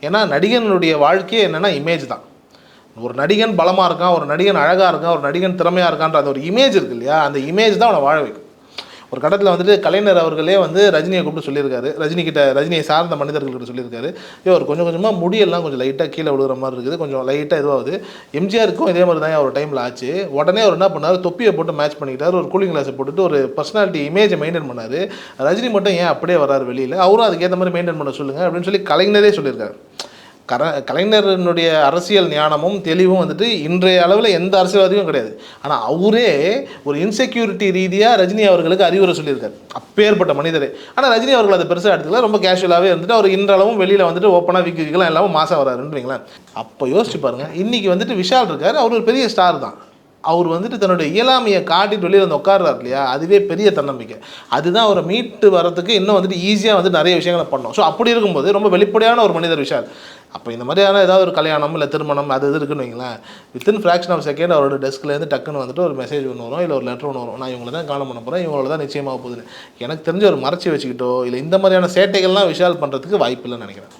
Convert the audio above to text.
ஏன்னா நடிகனுடைய வாழ்க்கையே என்னென்னா இமேஜ் தான். ஒரு நடிகன் பலமாக இருக்கான், ஒரு நடிகன் அழகாக இருக்கான், ஒரு நடிகன் திறமையாக இருக்கான்ற அந்த ஒரு இமேஜ் இருக்கு இல்லையா, அந்த இமேஜ் தான் அவனை வாழ வைக்கும். ஒரு கட்டத்தில் வந்துட்டு கலைஞர் அவர்களே வந்து ரஜினியை கூப்பிட்டு சொல்லியிருக்காரு, ரஜினியை சார்ந்த மனிதர்கள்கிட்ட சொல்லியிருக்காரு, அவர் கொஞ்சம் கொஞ்சமாக முடியெல்லாம் கொஞ்சம் லைட்டாக கீழே விழுகிற மாதிரி இருக்குது, கொஞ்சம் லைட்டாக இதுவாகுது. எம்ஜிஆருக்கும் இதே மாதிரி தான் ஒரு டைமில் ஆச்சு. உடனே அவர் என்ன பண்ணார், தொப்பியை போட்டு மேட்ச் பண்ணிக்கிட்டார், ஒரு கூலிங் கிளாஸை போட்டுட்டு ஒரு பர்சனாலிட்டி இமேஜை மெயின்டைன் பண்ணார். ரஜினி மட்டும் ஏன் அப்படியே வராரு வெளியில், அவரும் அதுக்கேற்ற மாதிரி மெயின்டைன் பண்ண சொல்லுங்கள் அப்படின்னு சொல்லி கலைஞரே சொல்லியிருக்காரு. கலைஞரனுடைய அரசியல் ஞானமும் தெளிவும் வந்துட்டு இன்றைய அளவில் எந்த அரசியல்வாதியும் கிடையாது. ஆனால் அவரே ஒரு இன்செக்யூரிட்டி ரீதியாக ரஜினி அவர்களுக்கு அறிவுரை சொல்லியிருக்காரு, அப்பேற்பட்ட மனிதரே. ஆனால் ரஜினி அவர்கள் அதை பெருசாக எடுத்துக்கல, ரொம்ப கேஷுவலாகவே இருந்துட்டு அவர் இன்றளவும் வெளியில் வந்துட்டு ஓப்பனாக விற்கலாம் எல்லாமே மாதம் வராருன்றீங்களா. அப்போ யோசிச்சு பாருங்கள், இன்றைக்கி வந்துட்டு விஷால் இருக்கார், அவர் ஒரு பெரிய ஸ்டார் தான். அவர் வந்துட்டு தன்னுடைய இயலாமையை காட்டிட்டு வெளியில் வந்து உட்கார்றாரு இல்லையா, அதுவே பெரிய தன்னம்பிக்கை. அதுதான் அவரை மீட்டு வரத்துக்கு இன்னும் வந்துட்டு ஈஸியாக வந்து நிறைய விஷயங்களை பண்ணோம். ஸோ அப்படி இருக்கும்போது ரொம்ப வெளிப்படையான ஒரு மனிதர் விஷால். அப்போ இந்த மாதிரியான ஏதாவது ஒரு கல்யாணம் இல்லை திருமணம் அது இது இருக்குன்னு வைங்களேன், வித்தின் ஃப்ராக்ஷன் ஆஃப் செகண்ட் அவரோட டெஸ்க்லேருந்து டக்குன்னு வந்துட்டு ஒரு மெசேஜ் ஒன்று வரும், இல்லை ஒரு லெட்டர் ஒன்று வரும், நான் இவங்களை தான் காலம் பண்ண போகிறேன், இவங்கள தான் நிச்சயமாக போகுதுன்னு. எனக்கு தெரிஞ்ச ஒரு மறைச்சி வச்சுக்கிட்டோ இல்லை இந்த மாதிரியான சேட்டைகள்லாம் விஷால் பண்ணுறதுக்கு வாய்ப்பு இல்லைன்னு நினைக்கிறேன்.